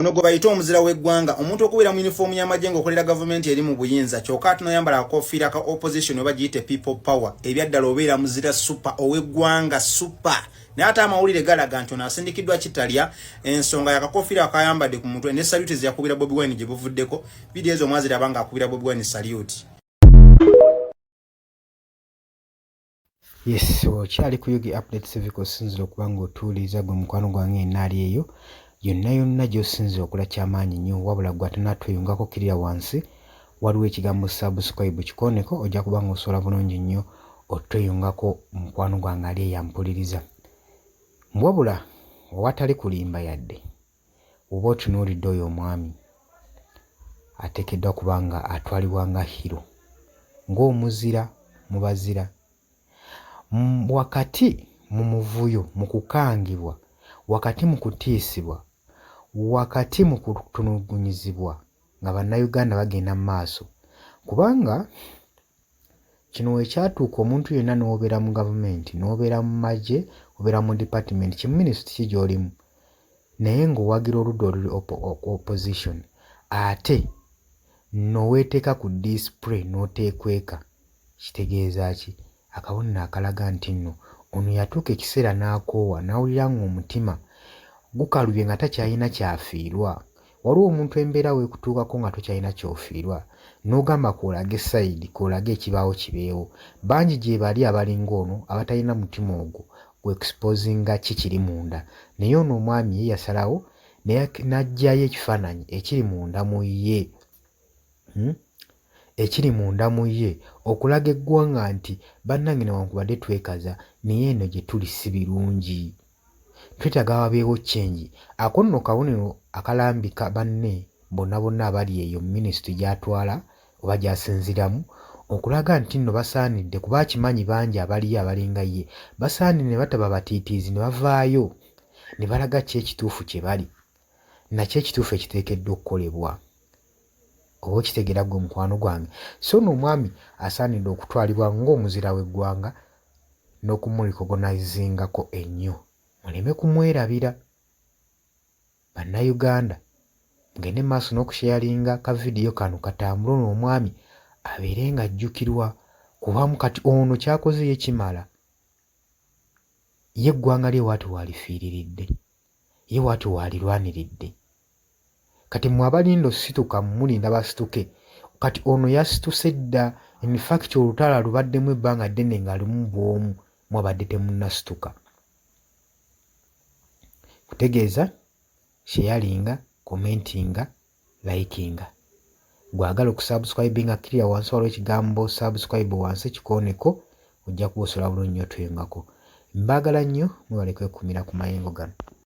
Ono gwe bayita omuzira w'eggwanga omuntu okubira mu uniform y'amagye ng'okolera gavumenti eri mu buyinza kyokka tunoyambala akoofiira ka opposition oba giyite people power ebyaddala obeera muzira super ow'eggwanga super naye ate amawulire galaga nti ono asindikiddwa kitalya ensonga yakakoofiira akayambadde ku mutwe ne salute zeyakubira Bobi Wine gye buvuddeko vidiyo ezo mwaziraba ng'akubira Bobi Wine salute. Yes, okyali ku Yugi Update Civic osinzira okuba ng'otuuliza gwe mukwano gwange enaali eyo yonna gy'osinzira okula kyamaanyi nnyo wabula gwe atanatweyungako kirira wansi waliwo ekigambo subscribe kikooneko ojja kuba ng'osobola bulungi nnyo otweyungako mukwano gwange ali eyampuliriza. Wabula owatali kulimba yadde oba otunuulidde oyo omwami ateekeddwa kuba nga atwalibwa nga hero ng'omuzira mu bazira wakati mu muvuyo mu kukangibwa wakati mu kutiisibwa wakati mu kutunugunyizibwa nga bannayuganda bagenda mu maaso kubanga kino wekyatuuka omuntu yenna n'obeera mu gavumenti n'obeera mu magye obeera mu department kiministry ki gy'olimu naye ng'owagira oludda oluli opposition ate n'oweeteeka ku display n'oteekweka kitegeeza ki akabonero akalaga nti nno ono yatuuka ekiseera n'akoowa n'awulira ng'omutima gukalubye nga takyalina kyafiirwa. Waliwo omuntu embeera weekutuukako nga tokyalina kyofiirwa n'ogamba koolage sayidi koolage ekibaawo kibeewo. Bangi gye bali abalinga ono abatalina mutima ogwo gw'exposinga kikiri munda naye ono omwami ye yasalawo n'aggyayo ekifaananyi ekiri munda mu ye ekiri munda mu ye okulaga eggwanga nti bannange newankubadde twekaza naye eno gye tuli si birungi twetaaga wabeewo kyenji. Ako nno kabonero akalambika banne bonna abali eyo mu minisitule gy'atwala oba gy'asinziramu okulaga nti nno basaanidde kuba akimanyi bangi abaliyo abalinga ye basaanidde ne bataba batiitiizi ne bavaayo ne balaga ki ekituufu kye bali nakyo ekituufu ekiteekeddwa okukolebwa. Oba okitegeera gwe mukwano gwange so n'omwami asaanidde okutwalibwa ng'omuzira w'eggwanga n'okumulikogonizingako ennyo muleme kumwerabira. Bannayuganda mugende maaso n'okusharinga ka vidiyo kano katambule n'omwami abeere nga ajjukirwa kuba kati ono kyakoze ye kimala ye eggwanga lye waati walifiiriridde ye waati walirwaniridde. Kati mwe abalinda osituka mulinda basituke kati ono yasituse dda in fact olutala lubaddemu ebbanga ddene nga lumu bw'omu mwabadde temunnasituka. Kutegeeza sharinga commentinga likinga gwagala okusubscribinga kirira wansi waliwo ekigambo subscribe wansi ekikooneko ojja kuba osobola bulungi nnyo tweyungako. Mbaagala nnyo mwebaleke kumira ku mayengo gano.